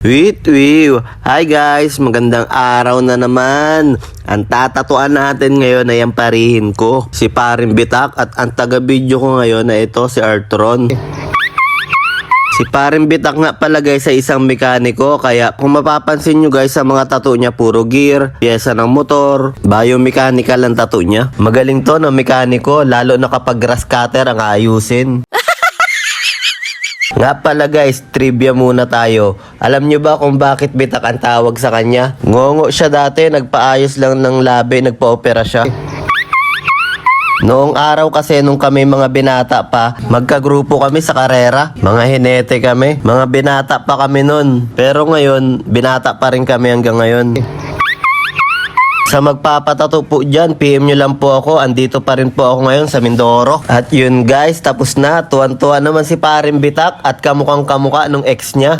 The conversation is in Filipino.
Hi guys, magandang araw na naman. Ang tatatuan natin ngayon ay ang parihin ko, si Paring Bitak, at ang taga-video ko ngayon na ito si Artron. Si Paring Bitak nga pala guys ay isang mekaniko, kaya kung mapapansin nyo guys sa mga tattoo niya puro gear, pyesa ng motor, biomechanical ang tattoo niya. Magaling to no mekaniko, lalo na kapag grass cutter ang ayusin. Nga pala guys, trivia muna tayo. Alam nyo ba kung bakit Bitak ang tawag sa kanya? Ngongo siya dati, nagpaayos lang ng labi, nagpa-opera siya. Noong araw kasi nung kami mga binata pa, magkagrupo kami sa karera. Mga hinete kami, mga binata pa kami nun. Pero ngayon, binata pa rin kami hanggang ngayon. Sa magpapatato po dyan, PM nyo lang po ako. Andito pa rin po ako ngayon sa Mindoro. At yun guys, tapos na. Tuwan-tuwa naman si Paring Bitak at kamukhang kamukha nung ex niya.